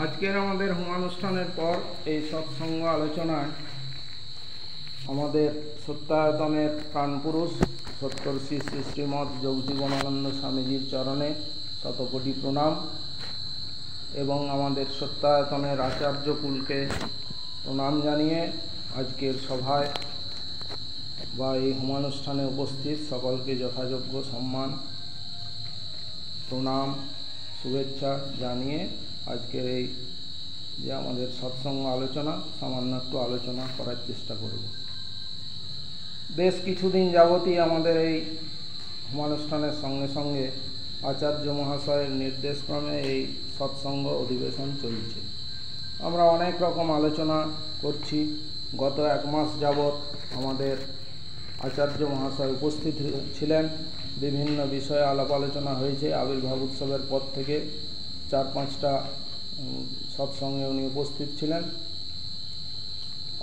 আজকের আমাদের হোমানুষ্ঠানের পর এই সৎসঙ্গ আলোচনায় আমাদের সত্যায়তনের প্রাণপুরুষ সত্তর্ষি শ্রী শ্রীমৎ যোগজীবনানন্দ স্বামীজির চরণে শতকোটি প্রণাম এবং আমাদের সত্যায়তনের আচার্যকুলকে প্রণাম জানিয়ে আজকের সভায় বা এই হোমানুষ্ঠানে উপস্থিত সকলকে যথাযোগ্য সম্মান প্রণাম শুভেচ্ছা জানিয়ে আজকের এই যে আমাদের সৎসঙ্গ আলোচনা সামান্য একটু আলোচনা করার চেষ্টা করব। বেশ কিছুদিন যাবতই আমাদের এই হোমানুষ্ঠানের সঙ্গে সঙ্গে আচার্য মহাশয়ের নির্দেশক্রমে এই সৎসঙ্গ অধিবেশন চলছে। আমরা অনেক রকম আলোচনা করছি। গত এক মাস যাবৎ আমাদের আচার্য মহাশয় উপস্থিত ছিলেন, বিভিন্ন বিষয়ে আলাপ আলোচনা হয়েছে। আবির্ভাব উৎসবের পর থেকে 4-5টা সৎসঙ্গে উনি উপস্থিত ছিলেন।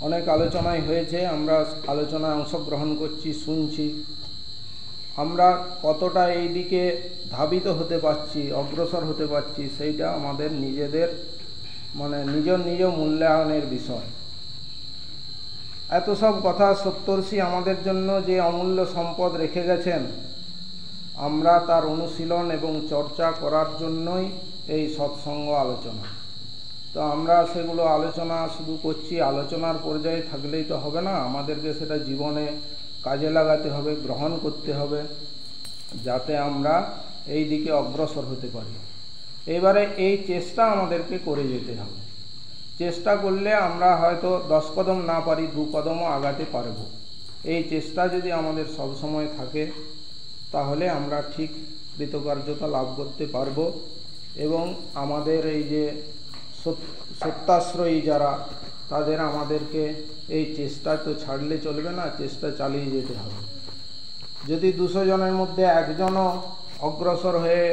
অনেক আলোচনাই হয়েছে, আমরা আলোচনায় অংশগ্রহণ করছি, শুনছি। আমরা কতটা এই দিকে ধাবিত হতে পারছি, অগ্রসর হতে পারছি, সেইটা আমাদের নিজেদের নিজ মূল্যায়নের বিষয়। এত সব কথা সপ্তর্ষি আমাদের জন্য যে অমূল্য সম্পদ রেখে গেছেন, আমরা তার অনুশীলন এবং চর্চা করার জন্যই এই সৎসঙ্গ আলোচনা। তো আমরা সেগুলো আলোচনা শুধু করছি, আলোচনার পর্যায়ে থাকলেই তো হবে না, আমাদেরকে সেটা জীবনে কাজে লাগাতে হবে, গ্রহণ করতে হবে, যাতে আমরা এই দিকে অগ্রসর হতে পারি। এবারে এই চেষ্টা আমাদেরকে করে যেতে হবে। চেষ্টা করলে আমরা হয়তো 10 কদম না পারি, 2 কদমও আগাতে পারব। এই চেষ্টা যদি আমাদের সব সময় থাকে তাহলে আমরা ঠিক কৃতকার্যতা লাভ করতে পারব এবং আমাদের এই যে সত্যাশ্রয়ী যারা, তাদের আমাদেরকে এই চেষ্টা তো ছাড়লে চলবে না, চেষ্টা চালিয়ে যেতে হবে। যদি 200 জনের মধ্যে একজনও অগ্রসর হয়ে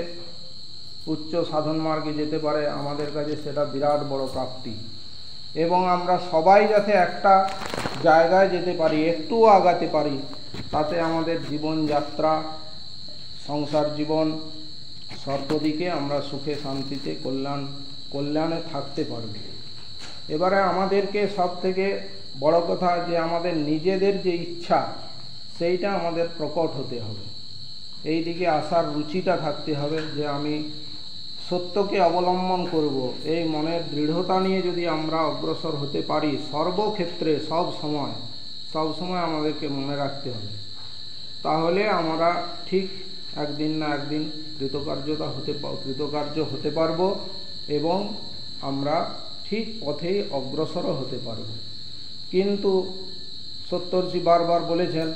উচ্চ সাধন মার্গে যেতে পারে, আমাদের কাছে সেটা বিরাট বড় প্রাপ্তি। এবং আমরা সবাই যাতে একটা জায়গায় যেতে পারি, একটু আগাতে পারি, তাতে আমাদের জীবনযাত্রা, সংসার জীবন সর্বদিকে আমরা সুখে শান্তিতে কল্যাণে থাকতে পারব। এবারে আমাদেরকে সব থেকে বড় কথা যে আমাদের নিজেদের যে ইচ্ছা, সেইটা আমাদের প্রকট হতে হবে। এই দিকে আসার রুচিটা থাকতে হবে যে আমি সত্যকে অবলম্বন করব। এই মনের দৃঢ়তা নিয়ে যদি আমরা অগ্রসর হতে পারি, সর্বক্ষেত্রে সব সময় আমাদেরকে মনে রাখতে হবে, তাহলে আমরা ঠিক একদিন না একদিন কৃতকার্য হতে পারব এবং আমরা ঠিক পথেই অগ্রসর হতে পারব। কিন্তু সত্তর্ষি বারবার বলেছেন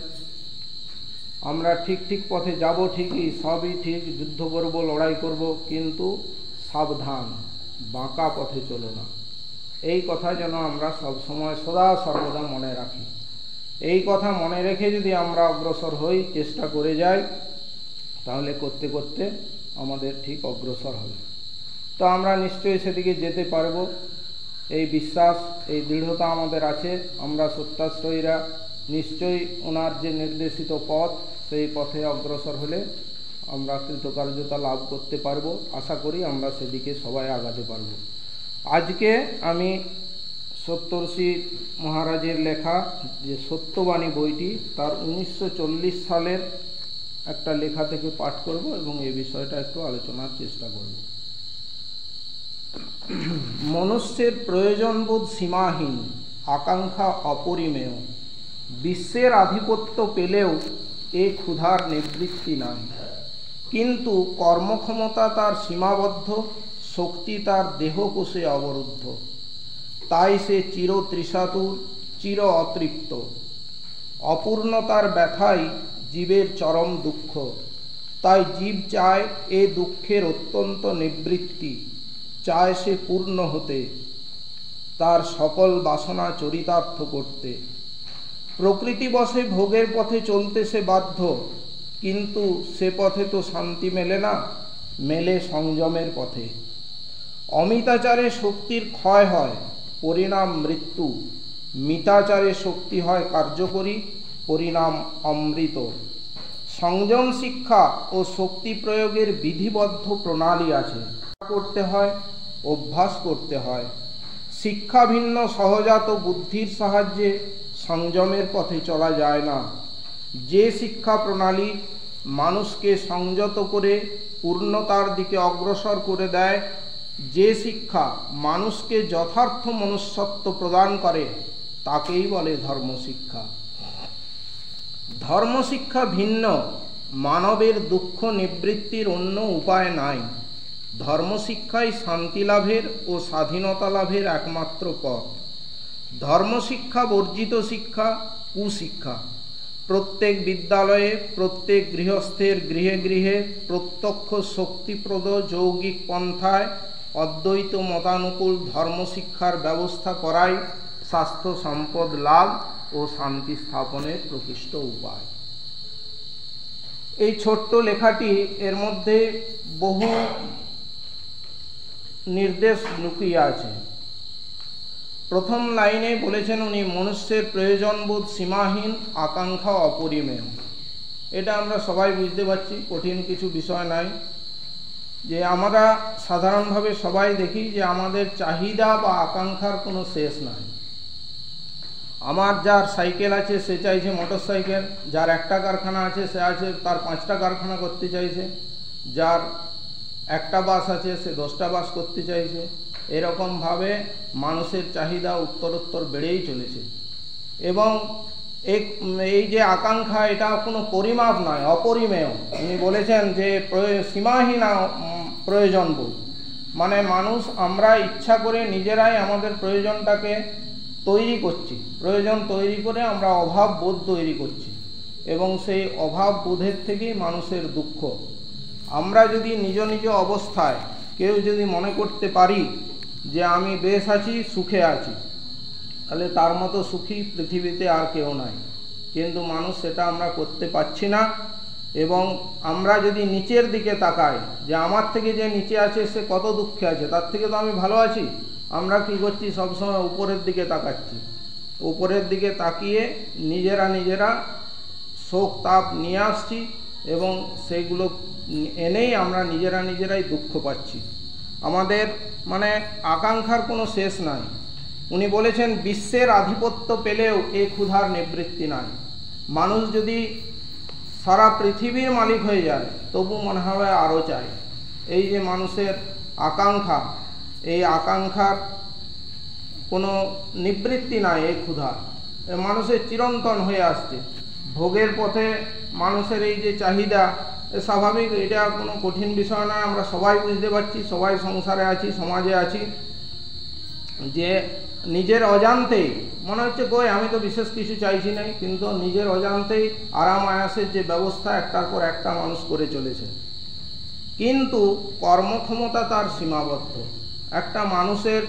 আমরা ঠিক পথে যাব, ঠিকই, সবই ঠিক, যুদ্ধ করব, লড়াই করব, কিন্তু সাবধান, বাঁকা পথে চলো না। এই কথা যেন আমরা সবসময় সদা সর্বদা মনে রাখি। এই কথা মনে রেখে যদি আমরা অগ্রসর হই, চেষ্টা করে যাই, তাহলে করতে করতে আমাদের ঠিক অগ্রসর হবে। তো আমরা নিশ্চয়ই সেদিকে যেতে পারব, এই বিশ্বাস, এই দৃঢ়তা আমাদের আছে। আমরা সত্যাশ্রয়ীরা নিশ্চয়ই ওনার যে নির্দেশিত পথ, সেই পথে অগ্রসর হলে আমরা কৃতকার্যতা লাভ করতে পারব। আশা করি আমরা সেদিকে সবাই আগাতে পারব। আজকে আমি সত্তর্ষি মহারাজের লেখা যে সত্যবাণী বইটি, তার 1940 সালের একটা লেখা থেকে পাঠ করব এবং এই বিষয়টা একটু আলোচনার চেষ্টা করব। মনুষ্যের প্রয়োজনবোধ সীমাহীন, আকাঙ্ক্ষা অপরিমেয়। বিশ্বের আধিপত্য পেলেও এ ক্ষুধার নিবৃত্তি নাই। কিন্তু কর্মক্ষমতা তার সীমাবদ্ধ, শক্তি তার দেহকোষে অবরুদ্ধ। তাই সে চির তৃষাতুর, চির অতৃপ্ত। অপূর্ণতার ব্যথাই জীবের চরম দুঃখ। তাই জীব চায় এ দুঃখের অত্যন্ত নিবৃত্তি, চায় সে পূর্ণ হতে, তার সকল বাসনা চরিতার্থ করতে। প্রকৃতিবশে ভোগের পথে চলতে সে বাধ্য, কিন্তু সে পথে তো শান্তি মেলে না, মেলে সংযমের পথে। অমিতাচারে শক্তির ক্ষয় হয়, পরিণাম মৃত্যু। মিতাচারে শক্তি হয় কার্যকরী, পরিণাম অমৃত। সংযম শিক্ষা ও শক্তি প্রয়োগের বিধিবদ্ধ প্রণালী আছে। করতে হয় অভ্যাস করতে হয়। শিক্ষা ভিন্ন সহজাত বুদ্ধির সাহায্যে সংযমের পথে চলা যায় না। যে শিক্ষা প্রণালী মানুষকে সংযত করে পূর্ণতার দিকে অগ্রসর করে দেয়, যে শিক্ষা মানুষকে যথার্থ মনুষ্যত্ব প্রদান করে, তাকেই বলে ধর্মশিক্ষা। ধর্মশিক্ষা ভিন্ন মানবের দুঃখ নিবৃত্তির অন্য উপায় নাই। ধর্মশিক্ষাই শান্তি লাভের ও স্বাধীনতা লাভের একমাত্র পথ। ধর্মশিক্ষা বর্জিত শিক্ষা কুশিক্ষা। প্রত্যেক বিদ্যালয়ে, প্রত্যেক গৃহস্থের গৃহে গৃহে প্রত্যক্ষ শক্তিপ্রদ যৌগিক পন্থায় অদ্বৈত মতানুকূল ধর্মশিক্ষার ব্যবস্থা করাই স্বাস্থ্য সম্পদ লাভ ও শান্তি স্থাপনের প্রকৃষ্ট উপায়। এই ছোট্ট লেখাটি, এর মধ্যে বহু নির্দেশ লুকিয়ে আছে। প্রথম লাইনে বলেছেন উনি, মনুষ্যের প্রয়োজনবোধ সীমাহীন, আকাঙ্ক্ষা অপরিমেয়। এটা আমরা সবাই বুঝতে পারছি, কঠিন কিছু বিষয় নাই। যে আমরা সাধারণভাবে সবাই দেখি যে আমাদের চাহিদা বা আকাঙ্ক্ষার কোনো শেষ নাই। আমার যার সাইকেল আছে সে চাইছে মোটর সাইকেল, যার একটা কারখানা আছে সে আছে তার 5টা কারখানা করতে চাইছে, যার একটা বাস আছে সে 10টা বাস করতে চাইছে। এরকমভাবে মানুষের চাহিদা উত্তরোত্তর বেড়েই চলেছে। এবং এই যে আকাঙ্ক্ষা, এটা কোনো পরিমাপ নয়, অপরিমেয়। উনি বলেছেন যে সীমাহীন প্রয়োজনবোধ, মানে মানুষ আমরা ইচ্ছা করে নিজেরাই আমাদের প্রয়োজনটাকে তৈরি করছি, প্রয়োজন তৈরি করে আমরা অভাব বোধ তৈরি করছি, এবং সেই অভাব বোধের থেকেই মানুষের দুঃখ। আমরা যদি নিজ নিজ অবস্থায় কেউ যদি মনে করতে পারি যে আমি বেশ আছি, সুখে আছি, তাহলে তার মতো সুখী পৃথিবীতে আর কেউ নাই। কিন্তু মানুষ সেটা আমরা করতে পারছি না। এবং আমরা যদি নিচের দিকে তাকাই যে আমার থেকে যে নিচে আছে সে কত দুঃখে আছে, তার থেকে তো আমি ভালো আছি, আমরা কি করছি, সবসময় উপরের দিকে তাকাচ্ছি। উপরের দিকে তাকিয়ে নিজেরা শোক তাপ নিয়ে আসছি, এবং সেইগুলো এনেই আমরা নিজেরাই দুঃখ পাচ্ছি। আমাদের মানে আকাঙ্ক্ষার কোনো শেষ নাই। উনি বলেছেন, বিশ্বের আধিপত্য পেলেও এ ক্ষুধার নিবৃত্তি নাই। মানুষ যদি সারা পৃথিবীর মালিক হয়ে যায় তবু মনে হবে আরও চাই। এই যে মানুষের আকাঙ্ক্ষা, এই আকাঙ্ক্ষার কোনো নিবৃত্তি নাই। এই ক্ষুধা মানুষের চিরন্তন হয়ে আসছে। ভোগের পথে মানুষের এই যে চাহিদা, স্বাভাবিক, এটা কোনো কঠিন বিষয় না, আমরা সবাই বুঝতে পারছি, সবাই সংসারে আছি, সমাজে আছি। যে নিজের অজান্তেই মনে হচ্ছে কই আমি তো বিশেষ কিছু চাইছি নাই, কিন্তু নিজের অজান্তেই আরাম আয়াসের যে ব্যবস্থা একটার পর একটা মানুষ করে চলেছে। কিন্তু কর্মক্ষমতা তার সীমাবদ্ধ। একটা মানুষের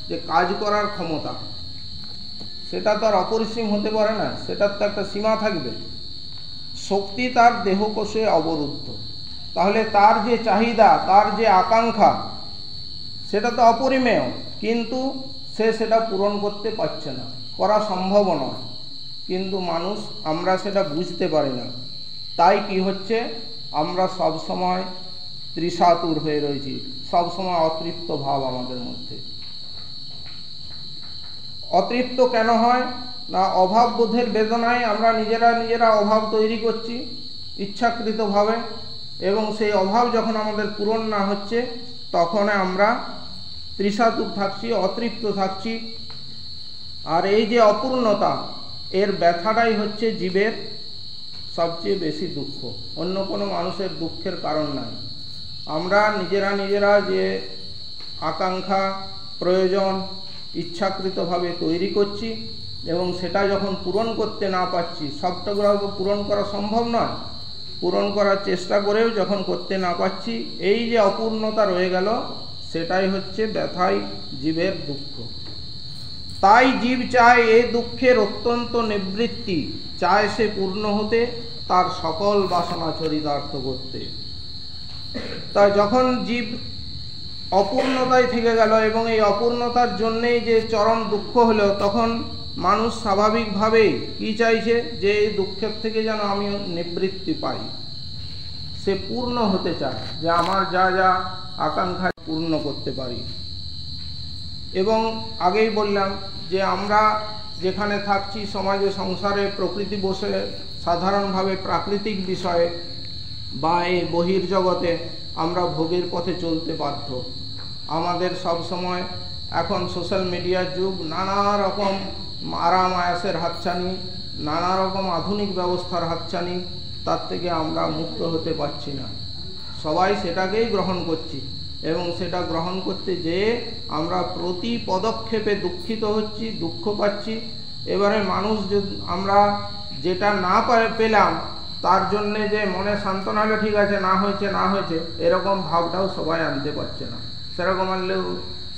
যে কাজ করার ক্ষমতা, সেটা তো আর অপরিসীম হতে পারে না, সেটার তো একটা সীমা থাকবে। শক্তি তার দেহকোষে অবরুদ্ধ, তাহলে তার যে চাহিদা, তার যে আকাঙ্ক্ষা, সেটা তো অপরিমেয়, কিন্তু সে সেটা পূরণ করতে পারছে না, করা সম্ভব নয়। কিন্তু মানুষ, আমরা সেটা বুঝতে পারি না। তাই কি হচ্ছে, আমরা সব সময় তৃষাতুর হয়ে রয়েছি, সব সময় অতৃপ্ত ভাব আমাদের মধ্যে। অতৃপ্ত কেন হয় না, অভাব বোধের বেদনায় আমরা নিজেরা অভাব তৈরি করছি ইচ্ছাকৃতভাবে, এবং সেই অভাব যখন আমাদের পূরণ না হচ্ছে তখন আমরা তৃষাতুর থাকছি, অতৃপ্ত থাকছি। আর এই যে অপূর্ণতা, এর ব্যথাটাই হচ্ছে জীবের সবচেয়ে বেশি দুঃখ। অন্য কোনো মানুষের দুঃখের কারণ নাই। আমরা নিজেরা যে আকাঙ্ক্ষা, প্রয়োজন ইচ্ছাকৃতভাবে তৈরি করছি, এবং সেটা যখন পূরণ করতে না পারছি, সবটাগুলো পূরণ করা সম্ভব নয়, পূরণ করার চেষ্টা করেও যখন করতে না পারছি, এই যে অপূর্ণতা রয়ে গেল, সেটাই হচ্ছে ব্যথাই জীবের দুঃখ। তাই জীব চায় এই দুঃখের অত্যন্ত নিবৃত্তি, চায় সে পূর্ণ হতে, তার সকল বাসনা চরিতার্থ করতে। তা যখন জীব অপূর্ণতায় থেকে গেল এবং এই অপূর্ণতার জন্যেই যে চরম দুঃখ হলো, তখন মানুষ স্বাভাবিকভাবেই কি চাইছে, যে এই দুঃখের থেকে যেন আমি নিবৃত্তি পাই। সে পূর্ণ হতে চায়, যে আমার যা আকাঙ্ক্ষা পূর্ণ করতে পারি। এবং আগেই বললাম যে আমরা যেখানে থাকছি সমাজে সংসারে প্রকৃতি বসে সাধারণভাবে প্রাকৃতিক বিষয়ে বা এই বহির্জগতে আমরা ভোগের পথে চলতে বাধ্য। আমাদের সব সময় এখন সোশ্যাল মিডিয়ার যুগ, নানা রকম আরাম আয়াসের হাতছানি, নানা রকম আধুনিক ব্যবস্থার হাতছানি, তার থেকে আমরা মুক্ত হতে পারছি না। সবাই সেটাকেই গ্রহণ করছি এবং সেটা গ্রহণ করতে যেয়ে আমরা প্রতি পদক্ষেপে দুঃখিত হচ্ছি, দুঃখ পাচ্ছি। এবারে মানুষ যদি আমরা যেটা না পেলাম তার জন্যে যে মনে সান্ত্বনা হলে ঠিক আছে, না হয়েছে এরকম ভাবটাও সবাই আনতে পারছে না।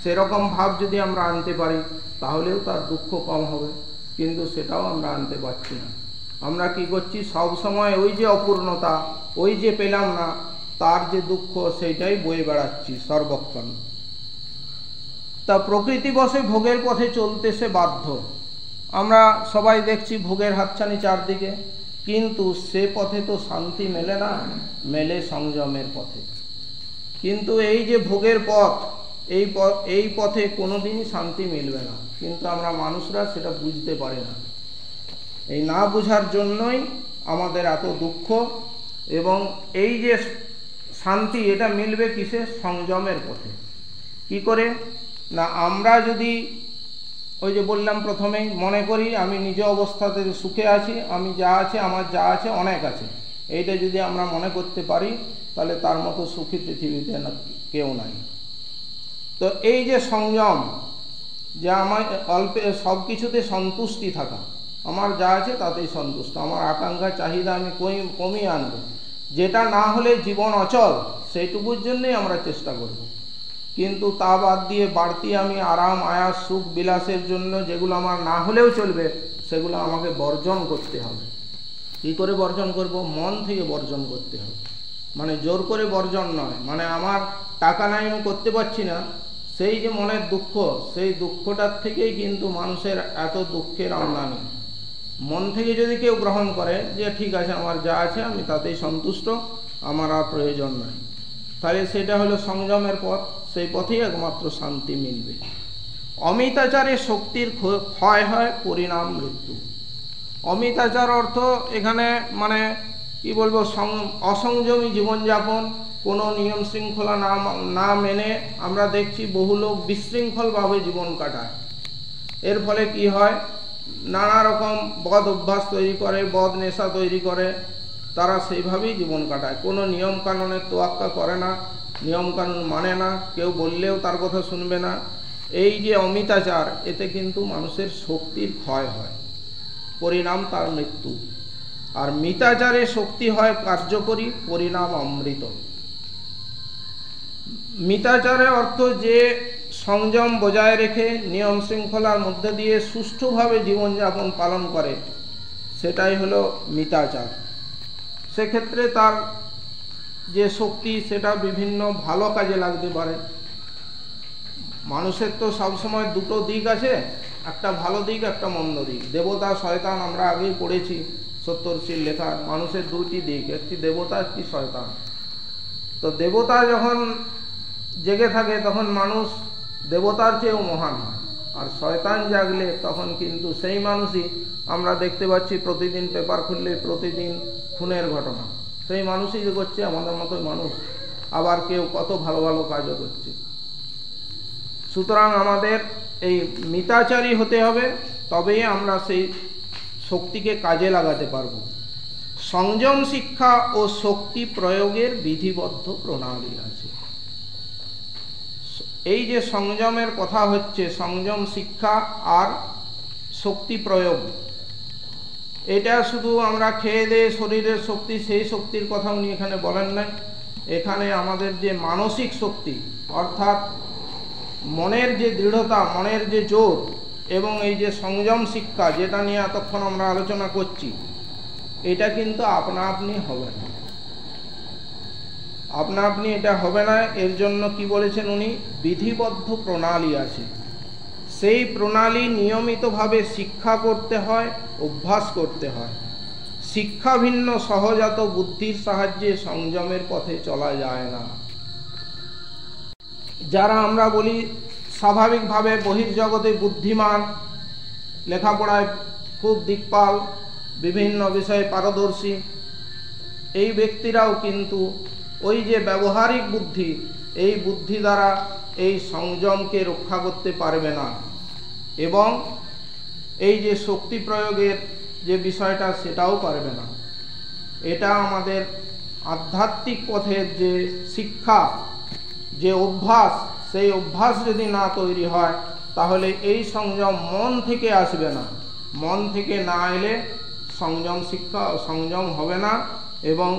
সেরকম ভাব যদি আমরা আনতে পারি তাহলেও তার দুঃখ কম হবে, কিন্তু সেটাও আমরা আনতে পারছি না। আমরা কি করছি, সব সময় ওই যে অপূর্ণতা, ওই যে পেলাম না, তার যে দুঃখ সেইটাই বয়ে বেড়াচ্ছি সর্বক্ষণ। তা প্রকৃতি বশে ভোগের পথে চলতে সে বাধ্য। আমরা সবাই দেখছি ভোগের হাতছানি চারদিকে, কিন্তু সে পথে তো শান্তি মেলে না, মেলে সংযমের পথে। কিন্তু এই যে ভোগের পথ, এই পথে কোনোদিনই শান্তি মিলবে না, কিন্তু আমরা মানুষরা সেটা বুঝতে পারি না। এই না বোঝার জন্যই আমাদের এত দুঃখ। এবং এই যে শান্তি, এটা মিলবে কিসে? সংযমের পথে। কি করে না, আমরা যদি ওই যে বললাম প্রথমেই, মনে করি আমি নিজ অবস্থাতে সুখে আছি, আমি যা আছে, আমার যা আছে অনেক আছে, এইটা যদি আমরা মনে করতে পারি তাহলে তার মতো সুখী পৃথিবীতে না কেউ নাই। তো এই যে সংযম, যে আমার অল্পে সব কিছুতে সন্তুষ্টি থাকা, আমার যা আছে তাতেই সন্তুষ্ট, আমার আকাঙ্ক্ষা চাহিদা আমি কমিয়ে আনবো, যেটা না হলে জীবন অচল সেইটুকুর জন্যই আমরা চেষ্টা করব। কিন্তু তা বাদ দিয়ে বাড়তি আমি আরাম আয়াস সুখ বিলাসের জন্য যেগুলো আমার না হলেও চলবে সেগুলো আমাকে বর্জন করতে হবে। কী করে বর্জন করব? মন থেকে বর্জন করতে হবে। মানে জোর করে বর্জন নয়, মানে আমার টাকা নাই আমি করতে পারছি না, সেই যে মনের দুঃখ, সেই দুঃখটার থেকেই কিন্তু মানুষের এত দুঃখের আমদানি। মন থেকে যদি কেউ গ্রহণ করে যে ঠিক আছে আমার যা আছে আমি তাতেই সন্তুষ্ট, আমার আর প্রয়োজন নাই, তাহলে সেটা হলো সংযমের পথ। সেই পথেই একমাত্র শান্তি মিলবে। অমিতাচারে শক্তির ক্ষয় হয়, পরিণাম মৃত্যু। অমিতাচার অর্থ এখানে মানে কি বলবো, অসংযমী জীবনযাপন, কোনো নিয়ম শৃঙ্খলা না মেনে আমরা দেখছি বহু লোক বিশৃঙ্খলভাবে জীবন কাটায়। এর ফলে কি হয়, নানা রকম বদ অভ্যাস তৈরি করে, বদ নেশা তৈরি করে, তারা সেইভাবেই জীবন কাটায়। কোনো নিয়ম কানুনের তোয়াক্কা করে না, নিয়ম কানুন মানে না, কেউ বললেও তার কথা শুনবে না। এই যে অমিতাচার, এতে কিন্তু মানুষের শক্তির ক্ষয় হয়, পরিণাম তার মৃত্যু। আর মিতাচারে শক্তি হয় কার্যকরী, পরিণাম অমৃত। মিতাচারের অর্থ যে সংযম বজায় রেখে নিয়ম শৃঙ্খলার মধ্যে দিয়ে সুষ্ঠুভাবে জীবনযাপন পালন করে, সেটাই হলো মিতাচার। সেক্ষেত্রে তার যে শক্তি সেটা বিভিন্ন ভালো কাজে লাগতে পারে। মানুষের তো সবসময় দুটো দিক আছে, একটা ভালো দিক, একটা মন্দ দিক। দেবতা শয়তান আমরা আগেই পড়েছি সত্তরশীর লেখা, মানুষের দুইটি দিক, একটি দেবতা একটি শয়তান। তো দেবতা যখন জেগে থাকে তখন মানুষ দেবতার চেয়েও মহান হয়, আর শয়তান জাগলে তখন কিন্তু সেই মানুষই আমরা দেখতে পাচ্ছি প্রতিদিন পেপার খুললে প্রতিদিন খুনের ঘটনা, সেই মানুষই যে করছে আমাদের মতোই মানুষ, আবার কেউ কত ভালো ভালো কাজও করছে। সুতরাং আমাদের এই মিতাচারী হতে হবে, তবেই আমরা সেই শক্তিকে কাজে লাগাতে পারব। সংযম শিক্ষা ও শক্তি প্রয়োগের বিধিবদ্ধ প্রণালী আছে। এই যে সংযমের কথা হচ্ছে, সংযম শিক্ষা আর শক্তি প্রয়োগ, এটা শুধু আমরা খেয়ে দিয়ে শরীরের শক্তি, সেই শক্তির কথা উনি এখানে বলেন নাই। এখানে আমাদের যে মানসিক শক্তি, অর্থাৎ মনের যে দৃঢ়তা, মনের যে জোর, এবং এই যে সংযম শিক্ষা যেটা নিয়ে এতক্ষণ আমরা আলোচনা করছি, এটা কিন্তু আপনা আপনি হবে না। আপনা আপনি এটা হবে না। এর জন্য কি বলেছেন উনি? বিধিবদ্ধ প্রণালী আছে। সেই প্রণালী নিয়মিতভাবে শিক্ষা করতে হয়, অভ্যাস করতে হয়। শিক্ষা ভিন্ন সহজাত বুদ্ধির সাহায্যে সংযমের পথে চলা যায় না। যারা আমরা বলি স্বাভাবিকভাবে বহির্জগতে বুদ্ধিমান, লেখাপড়ায় খুব দিকপাল, বিভিন্ন বিষয়ে পারদর্শী, এই ব্যক্তিরাও কিন্তু ওই যে ব্যবহারিক বুদ্ধি, এই বুদ্ধি দ্বারা এই সংযমকে রক্ষা করতে পারবে না, এবং এই যে শক্তি প্রয়োগের যে বিষয়টা সেটাও পারবে না। এটা আমাদের আধ্যাত্মিক পথের যে শিক্ষা, যে অভ্যাস, সেই অভ্যাস যদি না তৈরি হয় তাহলে এই সংযম মন থেকে আসবে না। মন থেকে না এলে সংযম হবে না, এবং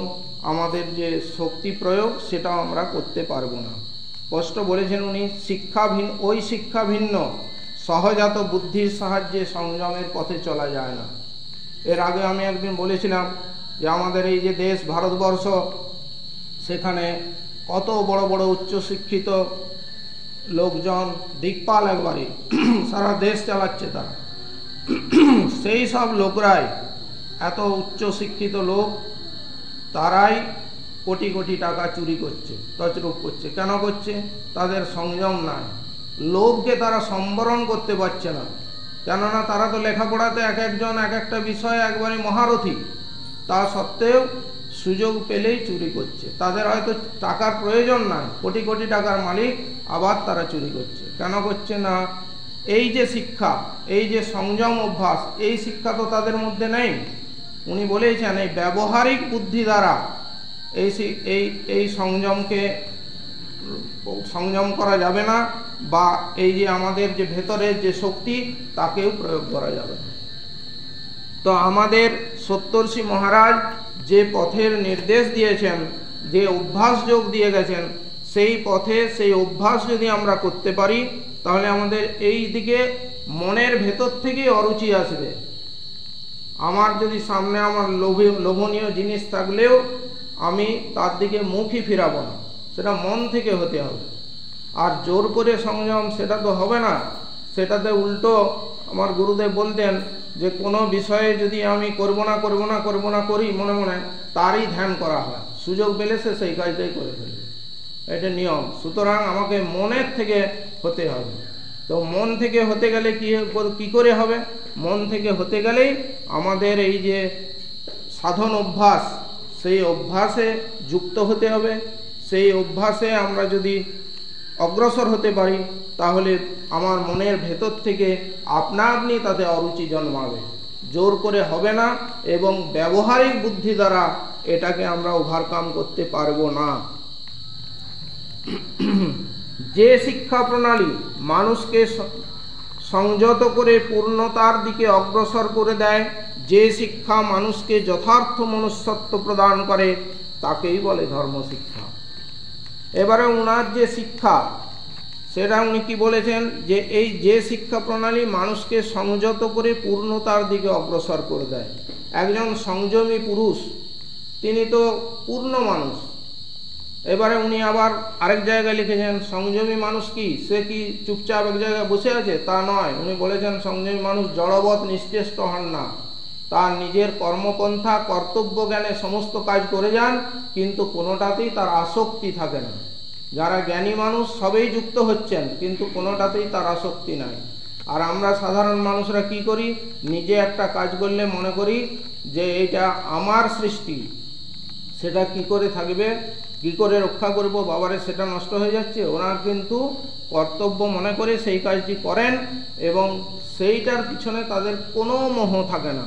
আমাদের যে শক্তি প্রয়োগ সেটাও আমরা করতে পারবো না। স্পষ্ট বলেছেন উনি, শিক্ষা ভিন্ন, সহজাত বুদ্ধির সাহায্যে সংযমের পথে চলা যায় না। এর আগে আমি একদিন বলেছিলাম যে আমাদের এই যে দেশ ভারতবর্ষ, সেখানে কত বড় বড় উচ্চশিক্ষিত লোকজন, দিকপাল, একবারে সারা দেশ চালাচ্ছে তারা। সেই সব লোকরাই, এত উচ্চশিক্ষিত লোক, তারাই কোটি কোটি টাকা চুরি করছে, তছরূপ করছে। কেন করছে? তাদের সংযম নাই। লোভকে তারা সম্বরণ করতে পারছে না, কেননা তারা তো লেখাপড়াতে এক একজন এক একটা বিষয়ে একবারে মহারথী, তা সত্ত্বেও সুযোগ পেলেই চুরি করছে। তাদের হয়তো টাকার প্রয়োজন নাই, কোটি কোটি টাকার মালিক, আবার তারা চুরি করছে। কেন করছে না? এই যে শিক্ষা, এই যে সংযম অভ্যাস, এই শিক্ষা তো তাদের মধ্যে নেই। উনি বলেছেন এই ব্যবহারিক বুদ্ধি দ্বারা এই সংযম করা যাবে না, বা এই যে আমাদের যে ভেতরের যে শক্তি, তাকেও প্রয়োগ করা যাবে না। তো আমাদের সপ্তর্ষি মহারাজ যে পথের নির্দেশ দিয়েছেন, যে অভ্যাস যোগ দিয়ে গেছেন, সেই পথে সেই অভ্যাস যদি আমরা করতে পারি তাহলে আমাদের এই দিকে মনের ভেতর থেকেই অরুচি আসবে। আমার যদি সামনে আমার লোভনীয় জিনিস থাকলেও আমি তার দিকে মুখই ফিরাবো না, সেটা মন থেকে হতে হবে। আর জোর করে সংযম সেটা তো হবে না। সেটাতে উল্টো আমার গুরুদেব বলতেন যে কোনো বিষয়ে যদি আমি করব না করি মনে মনে, তারই ধ্যান করা হয়, সুযোগ পেলে সে সেই কাজটাই করে ফেলবে, এটা নিয়ম। সুতরাং আমাকে মনের থেকে হতে হবে। তো মন থেকে হতে গেলে কি করে হবে? মন থেকে হতে গেলেই আমাদের এই যে সাধন অভ্যাস, সেই অভ্যাসে যুক্ত হতে হবে। সেই অভ্যাসে আমরা যদি অগ্রসর হতে পারি তাহলে আমার মনের ভেতর থেকে আপনা আপনি তাতে অরুচি জন্মাবে, জোর করে হবে না, এবং ব্যবহারিক বুদ্ধি দ্বারা এটাকে আমরা ওভারকাম করতে পারবো না। যে শিক্ষা প্রণালী মানুষকে সংযত করে পূর্ণতার দিকে অগ্রসর করে দেয়, যে শিক্ষা মানুষকে যথার্থ মনুষ্যত্ব প্রদান করে, তাকেই বলে ধর্মশিক্ষা। এবারে উনার যে শিক্ষা, সেটা উনি কি বলেছেন, যে এই যে শিক্ষা প্রণালী মানুষকে সংযত করে পূর্ণতার দিকে অগ্রসর করে দেয়। একজন সংযমী পুরুষ, তিনি তো পূর্ণ মানুষ। এবারে উনি আবার আরেক জায়গায় লিখেছেন সংযমী মানুষ কি, সে কি চুপচাপ এক জায়গায় বসে আছে? তা নয়। উনি বলেছেন সংযমী মানুষ জড়বৎ নিশ্চেষ্ট হন না, তার নিজের কর্মপন্থা কর্তব্য জ্ঞানে সমস্ত কাজ করে যান, কিন্তু কোনোটাতেই তার আসক্তি থাকে না। যারা জ্ঞানী মানুষ সবেই যুক্ত হচ্ছেন, কিন্তু কোনোটাতেই তার আসক্তি নাই। আর আমরা সাধারণ মানুষরা কি করি? নিজে একটা কাজ করলে মনে করি যে এটা আমার সৃষ্টি, সেটা কি করে থাকবে, কি করে রক্ষা করব, বাবারে সেটা নষ্ট হয়ে যাচ্ছে। ওনারা কিন্তু কর্তব্য মনে করে সেই কাজটি করেন, এবং সেইটার পিছনে তাদের কোনো মোহ থাকে না,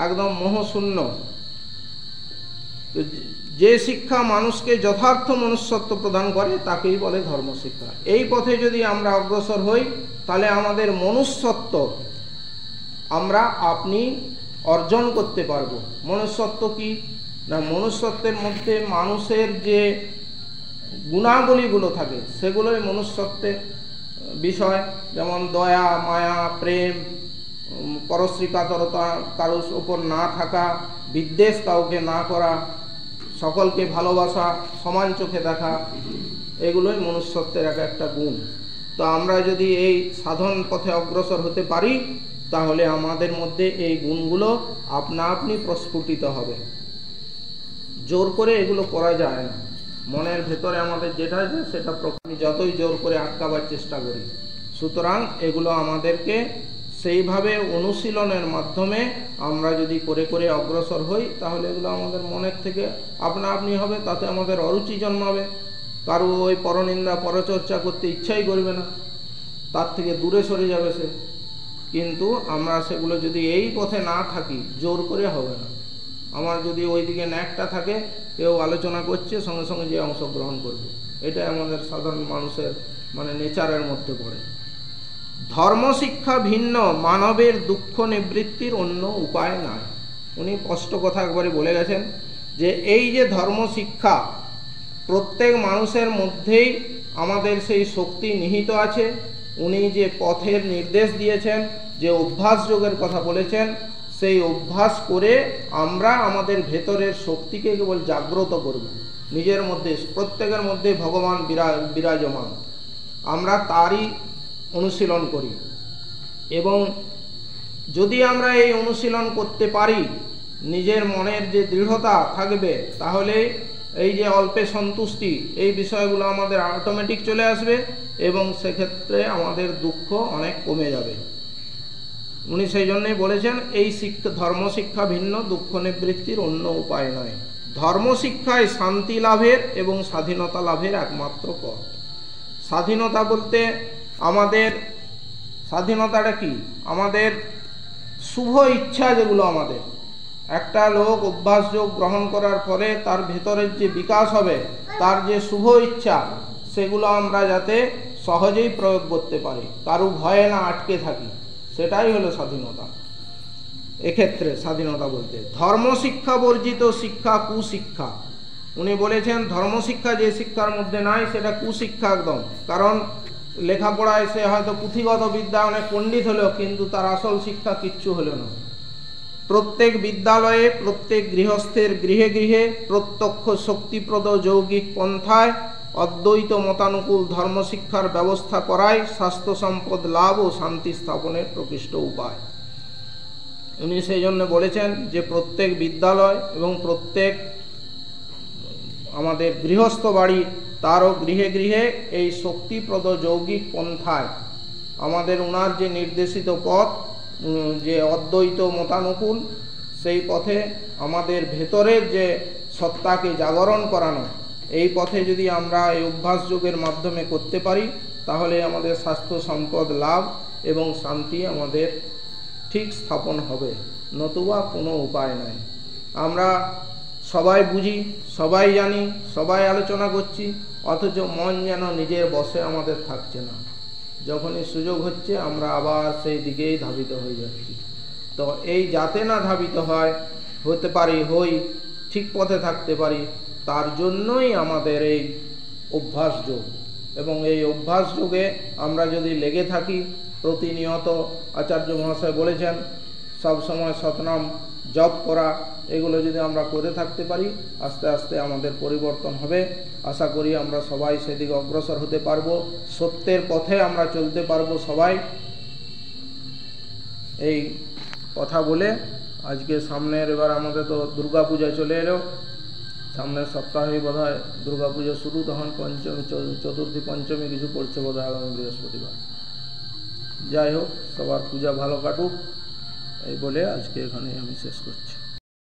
একদম মোহশূন্য। যে শিক্ষা মানুষকে যথার্থ মনুষ্যত্ব প্রদান করে, তাকেই বলে ধর্মশিক্ষা। এই পথে যদি আমরা অগ্রসর হই তাহলে আমাদের মনুষ্যত্ব আমরা আপনি অর্জন করতে পারবো। মনুষ্যত্ব কি না, মনুষ্যত্বের মধ্যে মানুষের যে গুণাবলীগুলো থাকে সেগুলোই মনুষ্যত্বের বিষয়। যেমন দয়া, মায়া, প্রেম, পরশ্রীকাতরতা, কারোর ওপর না থাকা, বিদ্বেষ কাউকে না করা, সকলকে ভালোবাসা, সমান চোখে দেখা, এগুলোই মনুষ্যত্বের এক একটা গুণ। তো আমরা যদি এই সাধন পথে অগ্রসর হতে পারি তাহলে আমাদের মধ্যে এই গুণগুলো আপনা আপনি প্রস্ফুটিত হবে। জোর করে এগুলো করা যায় না। মনের ভেতরে আমাদের যেটা আছে সেটা যতই জোর করে আটকাবার চেষ্টা করি সুতরাং এগুলো আমাদেরকে সেইভাবে অনুশীলনের মাধ্যমে আমরা যদি করে করে অগ্রসর হই, তাহলে এগুলো আমাদের মনের থেকে আপনা আপনি হবে। তাতে আমাদের অরুচি জন্মাবে, কারো ওই পরনিন্দা পরচর্চা করতে ইচ্ছাই করবে না, তার থেকে দূরে সরে যাবে সে। কিন্তু আমরা সেগুলো যদি এই পথে না থাকি, জোর করে হবে না। আমার যদি ওই দিকে ন্যাকটা থাকে, কেউ আলোচনা করছে, সঙ্গে সঙ্গে যে অংশগ্রহণ করবে, এটাই আমাদের সাধারণ মানুষের নেচারের মধ্যে পড়ে। ধর্মশিক্ষা ভিন্ন, মানবের দুঃখ নিবৃত্তির অন্য উপায় নাই। উনি স্পষ্ট কথা একবারে বলে গেছেন যে এই যে ধর্মশিক্ষা, প্রত্যেক মানুষের মধ্যেই আমাদের সেই শক্তি নিহিত আছে। উনি যে পথের নির্দেশ দিয়েছেন, যে অভ্যাস যোগের কথা বলেছেন, সেই অভ্যাস করে আমরা আমাদের ভেতরের শক্তিকে কেবল জাগ্রত করব। নিজের মধ্যে, প্রত্যেকের মধ্যে ভগবান বিরাজমান, আমরা তারই অনুশীলন করি। এবং যদি আমরা এই অনুশীলন করতে পারি, নিজের মনের যে দৃঢ়তা থাকবে, তাহলে এই যে অল্পে সন্তুষ্টি, এই বিষয়গুলো আমাদের অটোমেটিক চলে আসবে এবং সেক্ষেত্রে আমাদের দুঃখ অনেক কমে যাবে। উনি সেই জন্যই বলেছেন এই ধর্মশিক্ষা ভিন্ন, দুঃখ নিবৃত্তির অন্য উপায় নয়। ধর্মশিক্ষায় শান্তি লাভের এবং স্বাধীনতা লাভের একমাত্র পথ। স্বাধীনতা বলতে আমাদের স্বাধীনতাটা কি? আমাদের শুভ ইচ্ছা, যেগুলো আমাদের একটা লোক অভ্যাস যোগ গ্রহণ করার পরে তার ভেতরের যে বিকাশ হবে, তার যে শুভ ইচ্ছা, সেগুলো আমরা যাতে সহজেই প্রয়োগ করতে পারি, কারো ভয়ে না আটকে থাকি, সেটাই হলো স্বাধীনতা। এক্ষেত্রে স্বাধীনতা বলতে ধর্মশিক্ষা বর্জিত শিক্ষা কুশিক্ষা। উনি বলেছেন ধর্মশিক্ষা যে শিক্ষার মধ্যে নাই, সেটা কুশিক্ষা একদম। কারণ লেখাপড়ায় সে হয়তো পুঁথিগত বিদ্যা অনেক পণ্ডিত হলো, কিন্তু তার আসল শিক্ষা কিচ্ছু হলো না। প্রত্যেক বিদ্যালয়ে, প্রত্যেক গৃহস্থের গৃহে গৃহে প্রত্যক্ষ শক্তিপ্রদ যৌগিক পন্থায় অদ্বৈত মতানুকূল ধর্মশিক্ষার ব্যবস্থা করাই স্বাস্থ্য সম্পদ লাভ ও শান্তি স্থাপনের প্রকৃষ্ট উপায়। উনি সেই জন্য বলেছেন যে প্রত্যেক বিদ্যালয় এবং প্রত্যেক আমাদের গৃহস্থ বাড়ি, তারও গৃহে গৃহে এই শক্তিপ্রদ যৌগিক পন্থায় আমাদের ওনার যে নির্দেশিত পথ, যে অদ্বৈত মতানুকূল, সেই পথে আমাদের ভেতরের যে সত্তাকে জাগরণ করানো, এই পথে যদি আমরা এই অভ্যাস যোগের মাধ্যমে করতে পারি, তাহলে আমাদের স্বাস্থ্য সম্পদ লাভ এবং শান্তি আমাদের ঠিক স্থাপন হবে, নতুবা কোনো উপায় নাই। আমরা সবাই বুঝি, সবাই জানি, সবাই আলোচনা করছি, অথচ মন যেন নিজের বশে আমাদের থাকছে না। যখনই সুযোগ হচ্ছে আমরা আবার সেই দিকেই ধাবিত হয়ে যাচ্ছি। তো এই যাতে না ধাবিত হতে পারি, ঠিক পথে থাকতে পারি, তার জন্যই আমাদের এই অভ্যাস যোগ। এবং এই অভ্যাস যোগে আমরা যদি লেগে থাকি প্রতিনিয়ত, আচার্য মহাশয় বলেছেন সবসময় সতনাম জপ করা, এগুলো যদি আমরা করে থাকতে পারি, আস্তে আস্তে আমাদের পরিবর্তন হবে। আশা করি আমরা সবাই সেদিকে অগ্রসর হতে পারবো, সত্যের পথে আমরা চলতে পারবো সবাই। এই কথা বলে আজকে সামনের, এবার আমাদের তো দুর্গা পূজা চলে এলো, সামনের সপ্তাহেই বোধ হয় দুর্গা পুজো শুরু, তখন পঞ্চমী, চতুর্থী, পঞ্চমী কিছু পড়ছে বোধ হয় আগামী বৃহস্পতিবার। যাই হোক, সবার পূজা ভালো কাটুক, এই বলে আজকে এখানে আমি শেষ করছি।